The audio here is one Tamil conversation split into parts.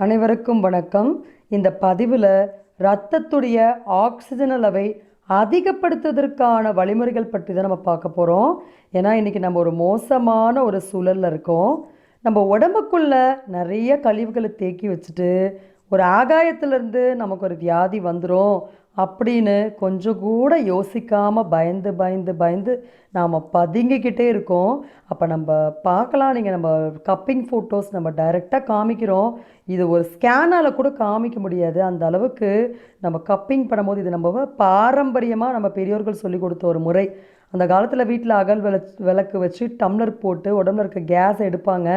அனைவருக்கும் வணக்கம். இந்த பதிவில் இரத்தத்துடைய ஆக்சிஜன் அளவை அதிகப்படுத்துவதற்கான வழிமுறைகள் பற்றி தான் நம்ம பார்க்க போகிறோம். ஏன்னா இன்றைக்கி நம்ம ஒரு மோசமான ஒரு சூழலில் இருக்கோம். நம்ம உடம்புக்குள்ளே நிறைய கழிவுகளை தேக்கி வச்சுட்டு ஒரு ஆகாயத்திலேருந்து நமக்கு ஒரு வியாதி வந்துடும் அப்படின்னு கொஞ்சம் கூட யோசிக்காமல் பயந்து பயந்து பயந்து நாம் பதுங்கிக்கிட்டே இருக்கோம். அப்போ நம்ம பார்க்கலாம், நீங்கள் நம்ம கப்பிங் ஃபோட்டோஸ் நம்ம டைரெக்டாக காமிக்கிறோம். இது ஒரு ஸ்கேனால் கூட காமிக்க முடியாது. அந்த அளவுக்கு நம்ம கப்பிங் பண்ணும்போது இது நம்ம பாரம்பரியமாக நம்ம பெரியோர்கள் சொல்லி கொடுத்த ஒரு முறை. அந்த காலத்தில் வீட்டில் அகல் விளக்கு வச்சு டம்ளர் போட்டு உடம்புல இருக்க கேஸை எடுப்பாங்க.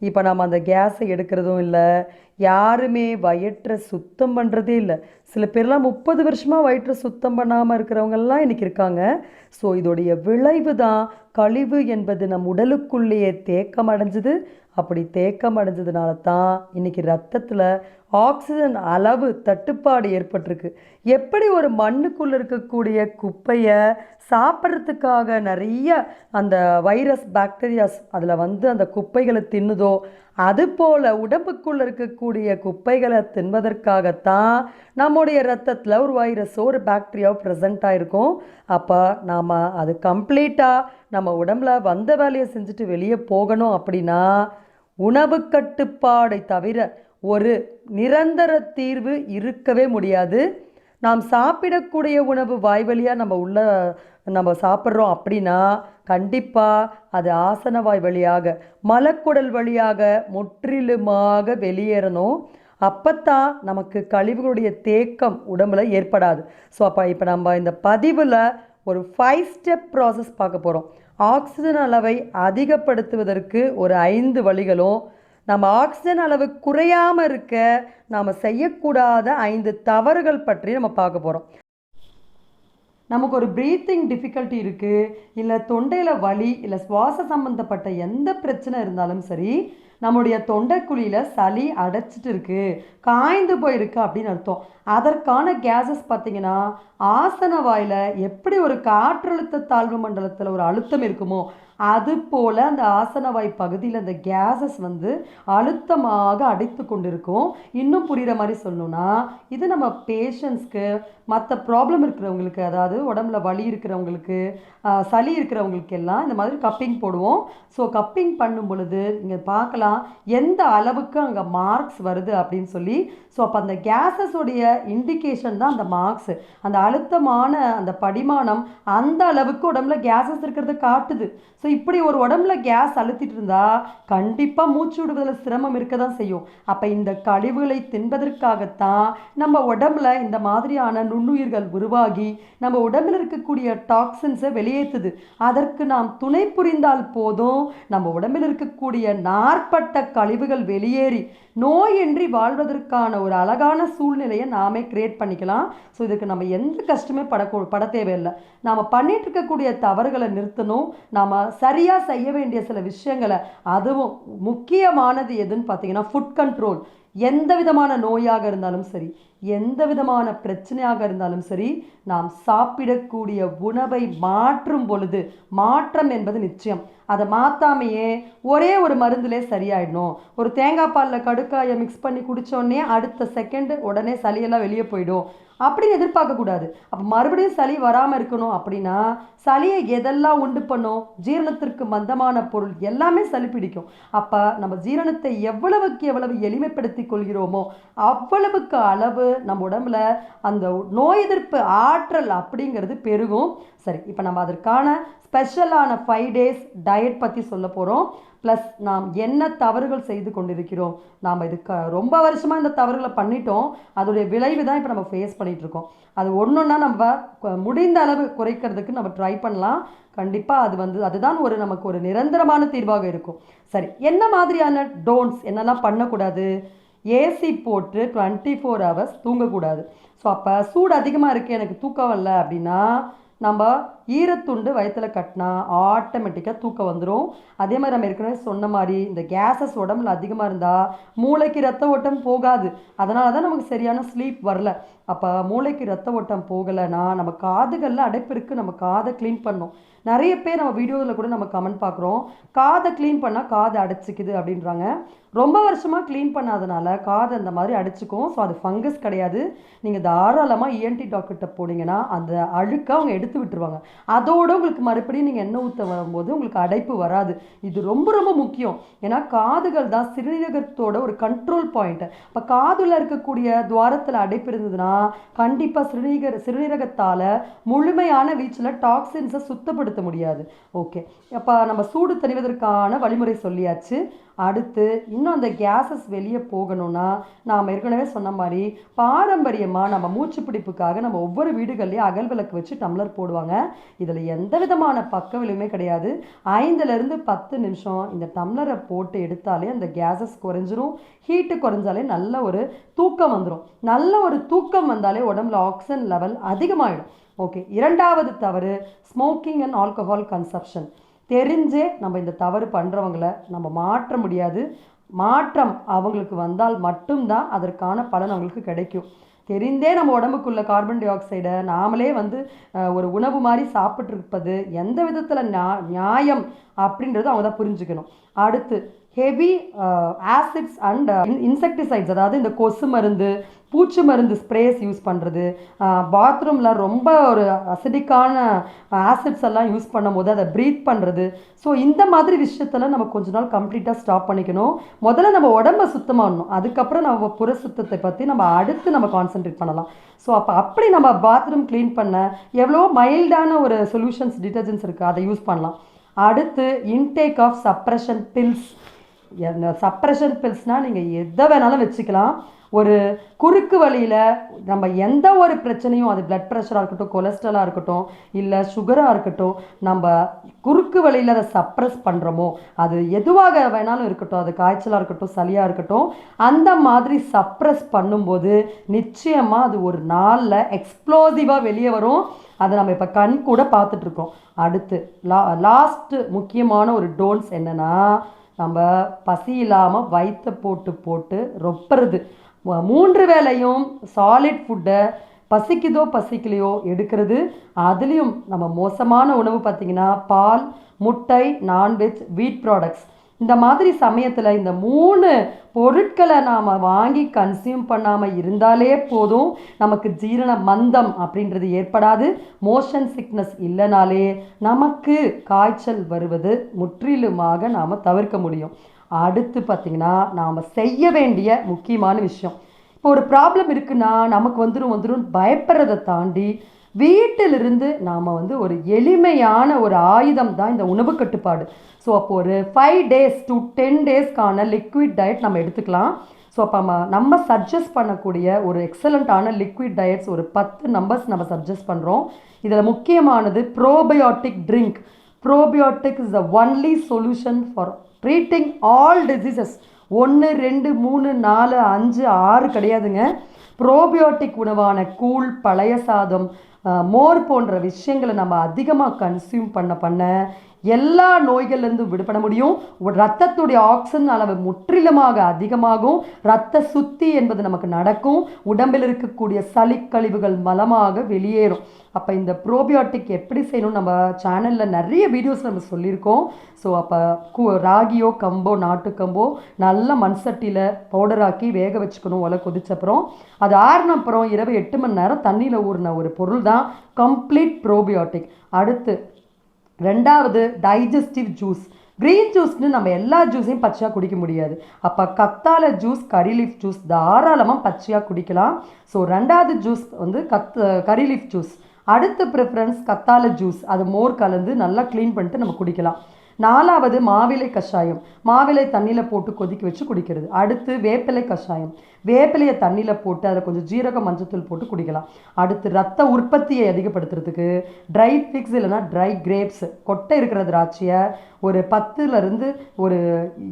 இப்போ நம்ம அந்த கேஸை எடுக்கிறதும் இல்லை, யாருமே வயிற்றை சுத்தம் பண்ணுறதே இல்லை. சில பேர்லாம் 30 வருஷமாக வயிற்றை சுத்தம் பண்ணாமல் இருக்கிறவங்கெல்லாம் இன்றைக்கி இருக்காங்க. ஸோ இதோடைய விளைவு தான் கழிவு என்பது நம் உடலுக்குள்ளேயே தேக்கம் அடைஞ்சுது. அப்படி தேக்கம் அடைஞ்சதுனால தான் இன்றைக்கி ரத்தத்தில் ஆக்சிஜன் அளவு தட்டுப்பாடு ஏற்பட்டிருக்கு. எப்படி ஒரு மண்ணுக்குள்ளே இருக்கக்கூடிய குப்பையை சாப்பிட்றதுக்காக நிறைய அந்த வைரஸ் பாக்டீரியாஸ் அதில் அந்த குப்பைகளை தின்னுதோ, அதுபோல் உடம்புக்குள்ளே இருக்கக்கூடிய குப்பைகளை தின்பதற்காகத்தான் நம்முடைய ரத்தத்தில் ஒரு வைரஸோ ஒரு பாக்டீரியாவோ ப்ரெசண்ட் ஆகிருக்கும். அப்போ நாம் அது கம்ப்ளீட்டாக நம்ம உடம்புல வந்த வேலையை செஞ்சுட்டு வெளியே போகணும் அப்படின்னா உணவு கட்டுப்பாடை தவிர ஒரு நிரந்தர தீர்வு இருக்கவே முடியாது. நாம் சாப்பிடக்கூடிய உணவு வாய் வழியாக நம்ம சாப்பிட்றோம் அப்படின்னா கண்டிப்பாக அது ஆசனவாய் வழியாக மலக்குடல் வழியாக முற்றிலுமாக வெளியேறணும். அப்போத்தான் நமக்கு கழிவுகளுடைய தேக்கம் உடம்புல ஏற்படாது. ஸோ இப்போ நம்ம இந்த பதிவில் ஒரு 5 ஸ்டெப் ப்ராசஸ் பார்க்க போகிறோம். ஆக்சிஜன் அளவை அதிகப்படுத்துவதற்கு ஒரு 5 வழிகளும், நம்ம ஆக்சிஜன் அளவு குறையாமல் இருக்க நாம் செய்யக்கூடாத 5 தவறுகள் பற்றி நம்ம பார்க்க போகிறோம். நமக்கு ஒரு ப்ரீத்திங் டிஃபிகல்ட்டி இருக்குது, இல்லை தொண்டையில் வலி, இல்லை சுவாச சம்மந்தப்பட்ட எந்த பிரச்சனை இருந்தாலும் சரி, நம்முடைய தொண்டைக்குழியில் சளி அடைச்சிட்டு இருக்குது, காய்ந்து போயிருக்கு அப்படின்னு அர்த்தம். அதற்கான கேஸஸ் பார்த்திங்கன்னா ஆசன வாயில் எப்படி ஒரு காற்றழுத்த தாழ்வு மண்டலத்தில் ஒரு அழுத்தம் இருக்குமோ அது போல் அந்த ஆசனவாய் பகுதியில் அந்த கேஸஸ் அழுத்தமாக அடைத்து கொண்டு இருக்கும். இன்னும் புரிகிற மாதிரி சொல்லணும்னா, இது நம்ம பேஷண்ட்ஸ்க்கு, மற்ற ப்ராப்ளம் இருக்கிறவங்களுக்கு, அதாவது உடம்புல வலி இருக்கிறவங்களுக்கு, சளி இருக்கிறவங்களுக்கு எல்லாம் இந்த மாதிரி கப்பிங் போடுவோம். ஸோ கப்பிங் பண்ணும் பொழுது இங்கே பார்க்கலாம் எந்த அளவுக்கு அங்கே மார்க்ஸ் வருது அப்படின்னு சொல்லி. ஸோ அப்போ அந்த கேஸஸோடைய இண்டிகேஷன் தான் அந்த மார்க்ஸ். அந்த அழுத்தமான அந்த படிமானம் அந்த அளவுக்கு உடம்புல கேஸஸ் இருக்கிறத காட்டுது. ஸோ இப்படி ஒரு உடம்புல கேஸ் அழுத்திட்டு இருந்தால் கண்டிப்பாக மூச்சு விடுவதில் சிரமம் இருக்க தான் செய்யும். அப்போ இந்த கழிவுகளை தின்பதற்காகத்தான் நம்ம உடம்புல இந்த மாதிரியான நுண்ணுயிர்கள் உருவாகி நம்ம உடம்பில் இருக்கக்கூடிய டாக்ஸின்ஸை வெளியேற்றுது. அதற்கு நாம் துணை புரிந்தால் போதும், நம்ம உடம்பில் இருக்கக்கூடிய நாற்பட்ட கழிவுகள் வெளியேறி நோயின்றி வாழ்வதற்கான ஒரு அழகான சூழ்நிலையை நாமே கிரியேட் பண்ணிக்கலாம். ஸோ இதுக்கு நம்ம எந்த கஷ்டமே பட தேவையில்லை. நாம் பண்ணிட்டு இருக்கக்கூடிய தவறுகளை நிறுத்தணும். நாம் சரியாக செய்ய வேண்டிய சில விஷயங்களை, அதுவும் முக்கியமானது எதுன்னு பார்த்தீங்கன்னா ஃபுட் கண்ட்ரோல். எந்த விதமான நோயாக இருந்தாலும் சரி, எந்த விதமான பிரச்சனையாக இருந்தாலும் சரி, நாம் சாப்பிடக்கூடிய உணவை மாற்றும் பொழுது மாற்றம் என்பது நிச்சயம். அதை மாற்றாமையே ஒரே ஒரு மருந்துலே சரியாயிடணும். ஒரு தேங்காய் பாலில் கடுக்காயை மிக்ஸ் பண்ணி குடித்தோடனே அடுத்த செகண்டு உடனே சளியெல்லாம் வெளியே போயிடும் அப்படின்னு எதிர்பார்க்கக்கூடாது. அப்போ மறுபடியும் சளி வராமல் இருக்கணும் அப்படின்னா சளியை எதெல்லாம் உண்டு பண்ணும்? ஜீரணத்திற்கு மந்தமான பொருள் எல்லாமே சளி பிடிக்கும். அப்போ நம்ம ஜீரணத்தை எவ்வளவுக்கு எவ்வளவு எளிமைப்படுத்தி கொள்கிறோமோ அவ்வளவுக்கு அளவு நம்ம உடம்புல அந்த நோய் எதிர்ப்பு ஆற்றல் அப்படிங்கிறது பெருகும். சரி, இப்போ நம்ம அதற்கான ஸ்பெஷலான 5 days டயட் பற்றி சொல்ல போகிறோம். ப்ளஸ் நாம் என்ன தவறுகள் செய்து கொண்டிருக்கிறோம், நாம் இதுக்கு ரொம்ப வருஷமாக இந்த தவறுகளை பண்ணிட்டோம், அதோடைய விளைவு தான் இப்போ நம்ம ஃபேஸ் பண்ணிகிட்ருக்கோம். அது ஒன்றுன்னா நம்ம முடிந்த அளவு குறைக்கிறதுக்கு நம்ம ட்ரை பண்ணலாம். கண்டிப்பாக அதுதான் நமக்கு ஒரு நிரந்தரமான தீர்வாக இருக்கும். சரி, என்ன மாதிரியான டோன்ட்ஸ், என்னெல்லாம் பண்ணக்கூடாது? ஏசி போட்டு 24 hours தூங்கக்கூடாது. ஸோ அப்போ சூடு அதிகமாக இருக்குது, எனக்கு தூக்கம் வரல அப்படின்னா நம்ம ஈரத்துண்டு வயிற்றில் கட்டினா ஆட்டோமேட்டிக்காக தூக்கம் வந்துடும். அதே மாதிரி நம்ம ஏற்கனவே சொன்ன மாதிரி இந்த கேஸஸ் உடம்புல அதிகமாக இருந்தால் மூளைக்கு ரத்த ஓட்டம் போகாது. அதனால தான் நமக்கு சரியான ஸ்லீப் வரல. அப்போ மூளைக்கு ரத்த ஓட்டம் போகலைன்னா நம்ம காதுகளில் அடைப்பு இருக்குது, நம்ம காதை க்ளீன் பண்ணோம். நிறைய பேர் நம்ம வீடியோவில் கூட நம்ம கமெண்ட் பார்க்குறோம், காதை க்ளீன் பண்ணால் காது அடைச்சிக்குது அப்படின்றாங்க. ரொம்ப வருஷமாக க்ளீன் பண்ணாதனால காது அந்த மாதிரி அடிச்சுக்கும். ஸோ அது ஃபங்கஸ் கிடையாது. நீங்கள் தாராளமாக இஎன்டி டாக்டர்கிட்ட போனீங்கன்னா அந்த அழுக்கை அவங்க எடுத்து விட்டுருவாங்க. அதோடு உங்களுக்கு மறுபடியும் நீங்கள் எண்ணெய் ஊற்ற வரும்போது உங்களுக்கு அடைப்பு வராது. இது ரொம்ப ரொம்ப முக்கியம். ஏன்னா காதுகள் தான் சிறுநீரகத்தோட ஒரு கண்ட்ரோல் பாயிண்ட். இப்போ காதில் இருக்கக்கூடிய துவாரத்தில் அடைப்பு இருந்ததுன்னா கண்டிப்பாக சிறுநீரகத்தால் முழுமையான வீச்சில் டாக்ஸின்ஸை சுத்தப்படுத்த முடியாது. ஓகே, அப்போ நம்ம சூடு தணிவதற்கான வழிமுறை சொல்லியாச்சு. அடுத்து இன்னும் அந்த கேஸஸ் வெளியே போகணும்னா நாம் ஏற்கனவே சொன்ன மாதிரி பாரம்பரியமாக நம்ம மூச்சு பிடிப்புக்காக நம்ம ஒவ்வொரு வீடுகள்லேயும் அகல் விளக்கு வச்சு டம்ளர் போடுவாங்க. இதில் எந்த விதமான பக்க விளைவுமே கிடையாது. 5லேருந்து 10 நிமிஷம் இந்த டம்ளரை போட்டு எடுத்தாலே அந்த கேஸஸ் குறைஞ்சிரும். ஹீட்டு குறைஞ்சாலே நல்ல ஒரு தூக்கம் வந்துடும். நல்ல ஒரு தூக்கம் வந்தாலே உடம்புல ஆக்சிஜன் லெவல் அதிகமாகிடும். ஓகே, 2வது தவறு ஸ்மோக்கிங் அண்ட் ஆல்கஹால் கன்சப்ஷன். தெரிஞ்சே நம்ம இந்த தவறு பண்ணுறவங்கள நம்ம மாற்ற முடியாது. மாற்றம் அவங்களுக்கு வந்தால் மட்டும்தான் அதற்கான பலன் அவங்களுக்கு கிடைக்கும். தெரிந்தே நம்ம உடம்புக்குள்ள கார்பன் டை ஆக்சைடை நாமளே ஒரு உணவு மாதிரி சாப்பிட்ருப்பது எந்த விதத்தில் நியாயம் அப்படின்றது அவங்க தான் புரிஞ்சுக்கணும். அடுத்து ஹெவி ஆசிட்ஸ் அண்ட் இன்செக்டிசைட்ஸ், அதாவது இந்த கொசு மருந்து, பூச்சி மருந்து ஸ்ப்ரேஸ் யூஸ் பண்ணுறது, பாத்ரூமில் ரொம்ப ஒரு அசிடிக்கான ஆசிட்ஸ் எல்லாம் யூஸ் பண்ணும் போது அதை ப்ரீத் பண்ணுறது. ஸோ இந்த மாதிரி விஷயத்தில் நம்ம கொஞ்ச நாள் கம்ப்ளீட்டாக ஸ்டாப் பண்ணிக்கணும். முதல்ல நம்ம உடம்பை சுத்தமாகணும், அதுக்கப்புறம் நம்ம புற சுத்தத்தை பற்றி நம்ம அடுத்து நம்ம கான்சென்ட்ரேட் பண்ணலாம். ஸோ அப்படி நம்ம பாத்ரூம் க்ளீன் பண்ண எவ்வளோ மைல்டான ஒரு சொல்யூஷன்ஸ் டிட்டர்ஜென்ட்ஸ் இருக்குது, அதை யூஸ் பண்ணலாம். அடுத்து intake of suppression pills. Suppression பில்ஸ்னால் நீங்கள் எதை வேணாலும் வச்சுக்கலாம். ஒரு குறுக்கு வழியில் நம்ம எந்த ஒரு பிரச்சனையும், அது பிளட் ப்ரெஷராக இருக்கட்டும், கொலஸ்ட்ராலாக இருக்கட்டும், இல்லை சுகராக இருக்கட்டும், நம்ம குறுக்கு வழியில் அதை சப்ரஸ் பண்ணுறோமோ, அது எதுவாக வேணாலும் இருக்கட்டும், அது காய்ச்சலாக இருக்கட்டும், சளியாக இருக்கட்டும், அந்த மாதிரி சப்ரஸ் பண்ணும்போது நிச்சயமாக அது ஒரு நாளில் எக்ஸ்ப்ளோசிவாக வெளியே வரும். அதை நம்ம இப்போ கண் கூட பார்த்துட்ருக்கோம். அடுத்து லாஸ்ட்டு முக்கியமான ஒரு டோன்ஸ் என்னென்னா, நம்ம பசி இல்லாமல் வயிற்றை போட்டு போட்டு ரொப்புறது. 3 வேளையும் சாலிட் ஃபுட்டை பசிக்குதோ பசிக்கலையோ எடுக்கிறது. அதுலேயும் நம்ம மோசமான உணவு பார்த்திங்கன்னா பால், முட்டை, நான்வெஜ், வீட் ப்ராடக்ட்ஸ். இந்த மாதிரி சமயத்தில் இந்த 3 பொருட்களை நாம் வாங்கி கன்சியூம் பண்ணாமல் இருந்தாலே போதும், நமக்கு ஜீரண மந்தம் அப்படின்றது ஏற்படாது. மோஷன் சிக்னஸ் இல்லைனாலே நமக்கு காய்ச்சல் வருவது முற்றிலுமாக நாம் தவிர்க்க முடியும். அடுத்து பார்த்திங்கன்னா நாம் செய்ய வேண்டிய முக்கியமான விஷயம், இப்போ ஒரு ப்ராப்ளம் இருக்குன்னா நமக்கு வந்துடும் பயப்படுறதை தாண்டி வீட்டிலிருந்து நாம் ஒரு எளிமையான ஒரு ஆயுதம் தான் இந்த உணவு கட்டுப்பாடு. ஸோ அப்போ ஒரு 5 days to 10 daysக்கான லிக்விட் டயட் நம்ம எடுத்துக்கலாம். ஸோ அப்போ நம்ம சஜஸ்ட் பண்ணக்கூடிய ஒரு எக்ஸலண்ட்டான லிக்விட் டயட்ஸ் ஒரு 10 நம்பர்ஸ் நம்ம சஜஸ்ட் பண்ணுறோம். இதில் முக்கியமானது probiotic drink. Probiotic is the only solution for treating all diseases. 1, 2, 3, 4, 5, 6 கிடையாதுங்க. ப்ரோபயோட்டிக் உணவான கூழ், பழைய சாதம், மோர் போன்ற விஷயங்களை நம்ம அதிகமாக கன்சியூம் பண்ண எல்லா நோய்கள்லேருந்து விடுபட முடியும். ரத்தத்துடைய ஆக்சிஜன் அளவு முற்றிலுமாக அதிகமாகும். ரத்த சுத்தி என்பது நமக்கு நடக்கும். உடம்பில் இருக்கக்கூடிய சளி கழிவுகள் மலமாக வெளியேறும். அப்போ இந்த ப்ரோபியோட்டிக் எப்படி செய்யணும் நம்ம சேனலில் நிறைய வீடியோஸ் நம்ம சொல்லியிருக்கோம். ஸோ அப்போ ராகியோ கம்போ நாட்டுக்கம்போ நல்ல மண் சட்டியில் பவுடராக்கி வேக வச்சுக்கணும். ஒலை கொதிச்சப்புறம் அது ஆறின அப்புறம் இரவு 8 மணி நேரம் தண்ணியில் ஊறின ஒரு பொருள் தான் கம்ப்ளீட் ப்ரோபியோட்டிக். அடுத்து 2வது டைஜஸ்டிவ் ஜூஸ். க்ரீன் ஜூஸ்னு நம்ம எல்லா ஜூஸையும் பச்சையாக குடிக்க முடியாது. அப்போ கத்தாழை ஜூஸ், கரி லீஃப் ஜூஸ் தாராளமாக பச்சையாக குடிக்கலாம். ஸோ 2வது ஜூஸ் கரி லீஃப் ஜூஸ். அடுத்த ப்ரிஃபரன்ஸ் கத்தாழை ஜூஸ். அது மோர் கலந்து நல்லா க்ளீன் பண்ணிட்டு நம்ம குடிக்கலாம். 4வது மாவிலை கஷாயம், மாவிலை தண்ணியில் போட்டு கொதிக்க வச்சு குடிக்கிறது. அடுத்து வேப்பிலை கஷாயம், வேப்பிலையை தண்ணியில் போட்டு அதில் கொஞ்சம் ஜீரகம் மஞ்சத்தூள் போட்டு குடிக்கலாம். அடுத்து ரத்த உற்பத்தியை அதிகப்படுத்துறதுக்கு ட்ரை ஃபிக்ஸ் இல்லைனா ட்ரை கிரேப்ஸ், கொட்டை இருக்கிற திராட்சையை ஒரு 10லேருந்து ஒரு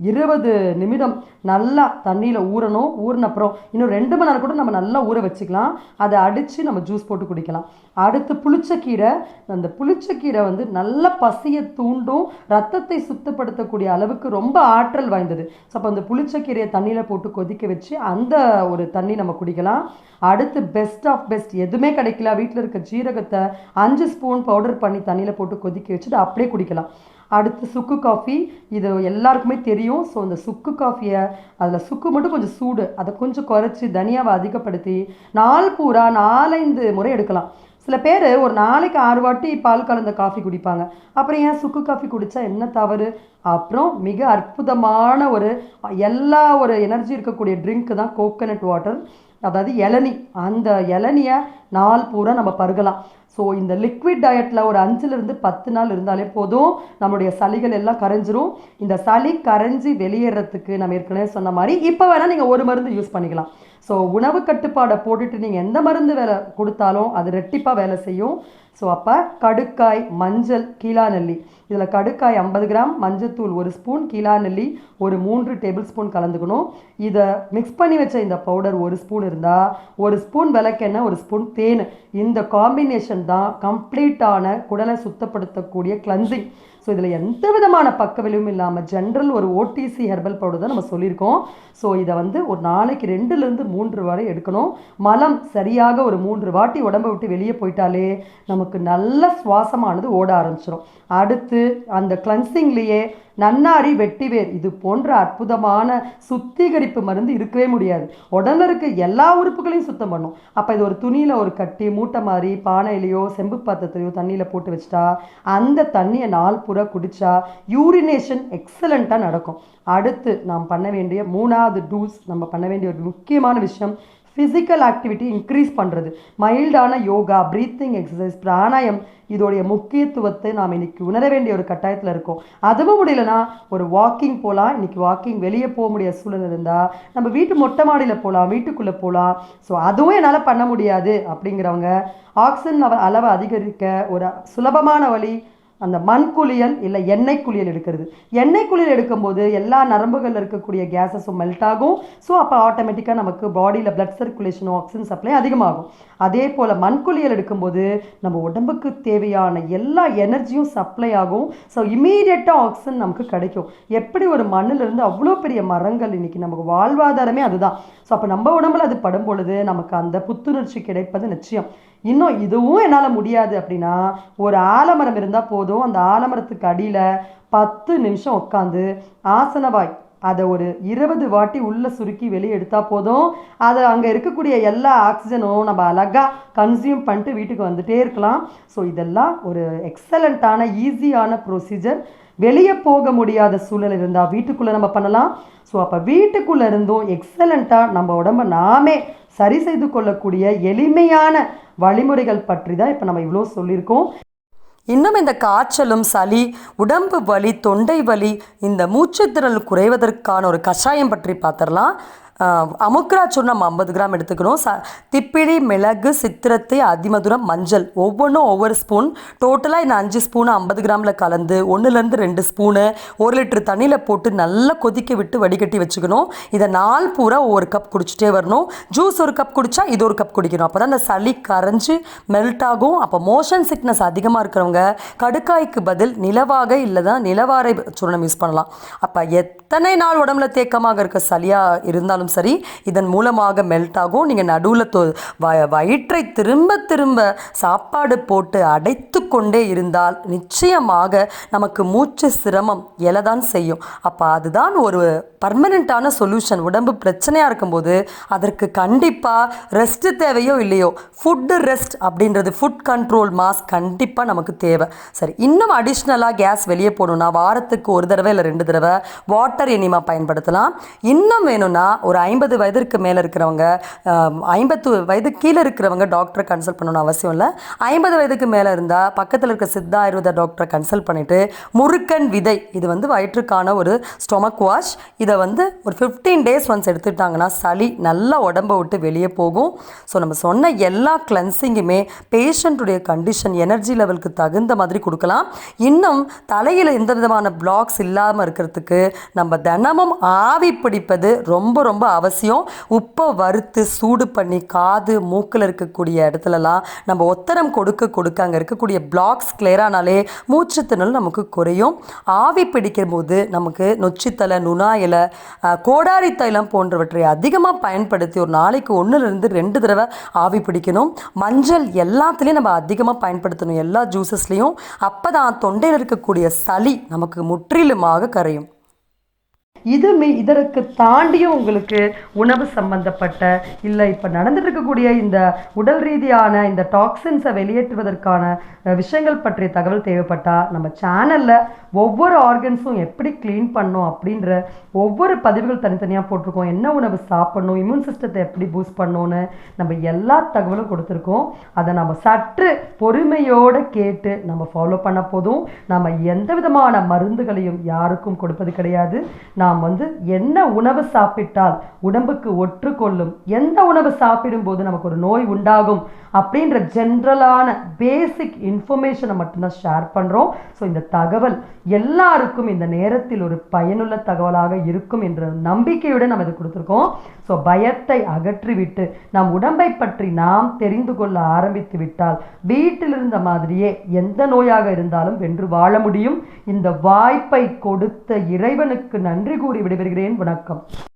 20 நிமிடம் நல்லா தண்ணியில் ஊறணும். ஊறினப்புறம் இன்னும் 2 மணி நேரம் கூட நம்ம நல்லா ஊற வச்சுக்கலாம். அதை அடித்து நம்ம ஜூஸ் போட்டு குடிக்கலாம். அடுத்து புளிச்சக்கீரை, அந்த புளிச்சக்கீரை வந்து நல்ல பசியை தூண்டும், ரத்தத்தை சுத்தப்படுத்தக்கூடிய அளவுக்கு ரொம்ப ஆற்றல் வாய்ந்தது. ஸோ அப்போ அந்த புளிச்சக்கீரையை தண்ணியில் போட்டு கொதிக்க வச்சு அந்த ஒரு தண்ணி நம்ம குடிக்கலாம். அடுத்து பெஸ்ட் ஆஃப் பெஸ்ட், எதுவுமே கிடைக்கல, வீட்டில் இருக்க ஜீரகத்தை 5 ஸ்பூன் பவுடர் பண்ணி தண்ணியில் போட்டு கொதிக்க வச்சுட்டு அப்படியே குடிக்கலாம். அடுத்து சுக்கு காஃபி, இது எல்லாருக்குமே தெரியும். ஸோ இந்த சுக்கு காஃபியை அதில் சுக்கு மட்டும் கொஞ்சம் சூடு, அதை கொஞ்சம் குறைச்சி தனியாவை அதிகப்படுத்தி நாள் பூரா 4-5 முறை எடுக்கலாம். சில பேர் ஒரு நாளைக்கு 6 வாட்டி பால் கலந்த காஃபி குடிப்பாங்க. அப்புறம் ஏன் சுக்கு காஃபி குடித்தா என்ன தவறு? அப்புறம் மிக அற்புதமான எல்லா எனர்ஜி இருக்கக்கூடிய ட்ரிங்க் தான் கோகனட் வாட்டர், அதாவது இளநீ. அந்த இளநியை நாள் பூரா நம்ம பருகலாம். ஸோ இந்த லிக்விட் டயட்டில் ஒரு 5லேருந்து 10 நாள் இருந்தாலே போதும், நம்மளுடைய சளிகள் எல்லாம் கரைஞ்சிரும். இந்த சளி கரைஞ்சி வெளியேறதுக்கு நம்ம ஏற்கனவே சொன்ன மாதிரி இப்போ வேணால் நீங்கள் ஒரு மருந்து யூஸ் பண்ணிக்கலாம். ஸோ உணவு கட்டுப்பாடை போட்டுட்டு நீங்கள் எந்த மருந்து வேலை கொடுத்தாலும் அது ரெட்டிப்பாக வேலை செய்யும். ஸோ அப்போ கடுக்காய், மஞ்சள், கீழாநெல்லி, இதில் கடுக்காய் 50 கிராம், மஞ்சத்தூள் 1 ஸ்பூன், கீழாநெல்லி ஒரு 3 டேபிள் ஸ்பூன் கலந்துக்கணும். இதை மிக்ஸ் பண்ணி வச்ச இந்த பவுடர் 1 ஸ்பூன் இருந்தால் 1 ஸ்பூன் விளக்கெண்ணெய், 1 ஸ்பூன் தேன், இந்த காம்பினேஷன் தான் கம்ப்ளீட்டான குடலை சுத்தப்படுத்தக்கூடிய கிளன்சிங். ஸோ இதில் எந்த விதமான பக்க விளைவும் இல்லாமல் ஜென்ரல் ஒரு ஓடிசி ஹெர்பல் பவுடர் தான் நம்ம சொல்லியிருக்கோம். ஸோ இதை வந்து ஒரு நாளைக்கு 2லேருந்து 3 வரை எடுக்கணும். மலம் சரியாக ஒரு 3 வாட்டி உடம்பை விட்டு வெளியே போயிட்டாலே நமக்கு நல்ல சுவாசமானது ஓட ஆரம்பிச்சிடும். அடுத்து அந்த கிளன்சிங்லேயே நன்னாரி, வெட்டிவேர், இது போன்ற அற்புதமான சுத்திகரிப்பு மருந்து இருக்கவே முடியாது. உடம்புல இருக்க எல்லா உறுப்புகளையும் சுத்தம் பண்ணும். அப்போ இது ஒரு துணியில் ஒரு கட்டி மூட்டை மாதிரி பானையிலையோ செம்பு பாத்திரத்திலையோ தண்ணியில் போட்டு வச்சுட்டா அந்த தண்ணியை நாள் பூரா குடித்தா யூரினேஷன் எக்ஸலண்ட்டாக நடக்கும். அடுத்து நாம் பண்ண வேண்டிய 3வது டூஸ், நம்ம பண்ண வேண்டிய ஒரு முக்கியமான விஷயம் ஃபிசிக்கல் ஆக்டிவிட்டி இன்க்ரீஸ் பண்ணுறது. மைல்டான யோகா, ப்ரீத்திங் எக்ஸசைஸ், பிராணாயம், இதோடைய முக்கியத்துவத்தை நாம் இன்றைக்கி உணர வேண்டிய ஒரு கட்டாயத்தில் இருக்கோம். அதுவும் முடியலன்னா ஒரு வாக்கிங் போகலாம். இன்றைக்கி வாக்கிங் வெளியே போக முடியாத சூழல் இருந்தால் நம்ம வீட்டு மொட்டை மாடியில் போகலாம், வீட்டுக்குள்ளே போகலாம். ஸோ அதுவும் என்னால் பண்ண முடியாது அப்படிங்கிறவங்க ஆக்சிஜன் அளவை அதிகரிக்க ஒரு சுலபமான வழி அந்த மண் குளியல் இல்லை எண்ணெய் குளியல் எடுக்கிறது. எண்ணெய் குளியல் எடுக்கும்போது எல்லா நரம்புகளில் இருக்கக்கூடிய கேஸஸும் மெல்ட் ஆகும். ஸோ அப்போ ஆட்டோமேட்டிக்காக நமக்கு பாடியில் பிளட் சர்க்குலேஷனும் ஆக்சிஜன் சப்ளை அதிகமாகும். அதே போல் மண் குளியல் எடுக்கும்போது நம்ம உடம்புக்கு தேவையான எல்லா எனர்ஜியும் சப்ளை ஆகும். ஸோ இமீடியட்டாக ஆக்சிஜன் நமக்கு கிடைக்கும். எப்படி ஒரு மண்ணிலிருந்து அவ்வளோ பெரிய மரங்கள், இன்றைக்கி நமக்கு வாழ்வாதாரமே அதுதான். ஸோ அப்போ நம்ம உடம்புல அது படும் பொழுது நமக்கு அந்த புத்துணர்ச்சி கிடைப்பது நிச்சயம். இன்னும் இதுவும் என்னால் முடியாது அப்படின்னா ஒரு ஆலமரம் இருந்தால் போதும். அந்த ஆலமரத்துக்கு அடியில் 10 நிமிஷம் உட்காந்து ஆசனவாய் அதை ஒரு 20 வாட்டி உள்ளே சுருக்கி வெளியே எடுத்தால் போதும். அதை அங்கே இருக்கக்கூடிய எல்லா ஆக்சிஜனும் நம்ம அழகாக கன்சியூம் பண்ணிட்டு வீட்டுக்கு வந்துட்டே இருக்கலாம். ஸோ இதெல்லாம் ஒரு எக்ஸலண்ட்டான ஈஸியான ப்ரொசீஜர். வெளியே போக முடியாத சூழல் இருந்தால் வீட்டுக்குள்ளே நம்ம பண்ணலாம். ஸோ அப்போ வீட்டுக்குள்ளே இருந்தும் எக்ஸலண்ட்டாக நம்ம உடம்பை நாமே சரி செய்து கொள்ளக்கூடிய எளிமையான வழிமுறைகள் பற்றி தான் இப்போ நம்ம இவ்வளோ சொல்லியிருக்கோம். இன்னும் இந்த காய்ச்சலும், சளி, உடம்பு வலி, தொண்டை வலி, இந்த மூச்சுத்திறல் குறைவதற்கான ஒரு கஷாயம் பற்றி பார்த்துடலாம். அமுக்ரா சூர்ணம் 50 கிராம் எடுத்துக்கணும். திப்பிலி, மிளகு, சித்திரத்தை, அதிமதுரம், மஞ்சள் ஒவ்வொன்றும் ஒவ்வொரு ஸ்பூன். டோட்டலாக இந்த 5 ஸ்பூனு 50 கிராமில் கலந்து 1லேருந்து 2 ஸ்பூனு 1 லிட்டர் தண்ணியில் போட்டு நல்லா கொதிக்க விட்டு வடிகட்டி வச்சுக்கணும். இதை நாள் பூரா ஒவ்வொரு கப் குடிச்சிட்டே வரணும். ஜூஸ் 1 கப் குடித்தா இது 1 கப் குடிக்கணும். அப்போ தான் அந்த சளி கரைஞ்சி மெல்ட் ஆகும். அப்போ மோஷன் சிக்னஸ் அதிகமாக இருக்கிறவங்க கடுக்காய்க்கு பதில் நிலவாகை இல்லை தான் நிலவாரை சூர்ணம் யூஸ் பண்ணலாம். அப்போ எத்தனை நாள் உடம்புல தேக்கமாக இருக்க சளியாக இருந்தாலும் சரி இதன் மூலமாக மெல்ட் ஆகும். நீங்கள் நடுவில் வயிற்றை திரும்ப திரும்ப சாப்பாடு போட்டு அடைத்து கொண்டே இருந்தால் நிச்சயமாக நமக்கு மூச்சு சிரமம் எழதான் செய்யும். அப்போ அதுதான் ஒரு பர்மனெண்ட்டான சொல்யூஷன். உடம்பு பிரச்சனையாக இருக்கும்போது அதற்கு கண்டிப்பாக ரெஸ்ட்டு தேவையோ இல்லையோ ஃபுட்டு ரெஸ்ட் அப்படின்றது, ஃபுட் கண்ட்ரோல் மாஸ் கண்டிப்பாக நமக்கு தேவை. சரி, இன்னும் அடிஷ்னலாக கேஸ் வெளியே போகணுன்னா வாரத்துக்கு 1 தடவை இல்லை 2 தடவை வாட்டர் எனிமா பயன்படுத்தலாம். இன்னும் வேணும்னா ஒரு ஒரு 50 வயதிற்கு மேலே இருக்கிறவங்க 50 வயது கீழே இருக்கிறவங்க டாக்டரை கன்சல்ட் பண்ணணும்னு அவசியம் இல்லை. 50 வயதுக்கு மேலே இருந்தால் பக்கத்தில் இருக்க சித்தா ஆயுர்வேத டாக்டரை கன்சல்ட் பண்ணிவிட்டு முருக்கன் விதை, இது வந்து வயிற்றுக்கான ஒரு ஸ்டொமக் வாஷ், இதை வந்து ஒரு 15 days ஒன்ஸ் எடுத்துட்டாங்கன்னா சளி நல்லா உடம்பை விட்டு வெளியே போகும். ஸோ நம்ம சொன்ன எல்லா கிளென்சிங்குமே பேஷண்ட்டுடைய கண்டிஷன் எனர்ஜி லெவலுக்கு தகுந்த மாதிரி கொடுக்கலாம். இன்னும் தலையில் எந்த விதமான பிளாக்ஸ் இல்லாமல் இருக்கிறதுக்கு நம்ம தினமும் ஆவி பிடிப்பது ரொம்ப ரொம்ப அவசியம். உப்பை வறுத்து சூடு பண்ணி காது மூக்கில் இருக்கக்கூடிய இடத்துலலாம் நம்ம ஒத்தடம் கொடுக்க அங்கே இருக்கக்கூடிய பிளாக்ஸ் கிளியரானாலே மூச்சு திணறல் நமக்கு குறையும். ஆவி பிடிக்கும் போது நமக்கு நொச்சித்தலை, நுணா இலை, கோடாரி தைலம் போன்றவற்றை அதிகமாக பயன்படுத்தி ஒரு நாளைக்கு 1-2 தடவை ஆவி பிடிக்கணும். மஞ்சள் எல்லாத்துலேயும் நம்ம அதிகமாக பயன்படுத்தணும், எல்லா ஜூஸஸ்லேயும். அப்போ தான் தொண்டையில் இருக்கக்கூடிய சளி நமக்கு முற்றிலுமாக கரையும். இதற்கு தாண்டியும் உங்களுக்கு உணவு சம்பந்தப்பட்ட இல்லை இப்போ நடந்துட்டு இருக்கக்கூடிய இந்த உடல் ரீதியான இந்த டாக்ஸின்ஸை வெளியேற்றுவதற்கான விஷயங்கள் பற்றிய தகவல் தேவைப்பட்டால் நம்ம சேனலில் ஒவ்வொரு ஆர்கன்ஸும் எப்படி க்ளீன் பண்ணணும் அப்படின்ற ஒவ்வொரு பதிவுகள் தனித்தனியாக போட்டிருக்கோம். என்ன உணவு சாப்பிடணும், இம்யூன் சிஸ்டத்தை எப்படி பூஸ்ட் பண்ணணும்னு நம்ம எல்லா தகவலும் கொடுத்துருக்கோம். அதை நம்ம சற்று பொறுமையோடு கேட்டு நம்ம ஃபாலோ பண்ண போதும். நம்ம எந்த விதமான மருந்துகளையும் யாருக்கும் கொடுப்பது கிடையாது. நாம் வந்து என்ன உணவு சாப்பிட்டால் உடம்புக்கு ஒற்றுக்கொள்ளும், எந்த உணவு சாப்பிடும் போது நமக்கு ஒரு நோய் உண்டாகும் அப்படின்ற ஜென்ரலான பேசிக் இன்ஃபர்மேஷனை மட்டும்தான் ஷேர் பண்ணுறோம். ஸோ இந்த தகவல் எல்லாருக்கும் இந்த நேரத்தில் ஒரு பயனுள்ள தகவலாக இருக்கும் என்ற நம்பிக்கையுடன் நம்ம இது கொடுத்துருக்கோம். ஸோ பயத்தை அகற்றிவிட்டு நம் உடம்பை பற்றி நாம் தெரிந்து கொள்ள ஆரம்பித்து விட்டால் வீட்டில் இருந்த மாதிரியே எந்த நோயாக இருந்தாலும் வென்று வாழ முடியும். இந்த வாய்ப்பை கொடுத்த இறைவனுக்கு நன்றி கூறி விடைபெறுகிறேன். வணக்கம்.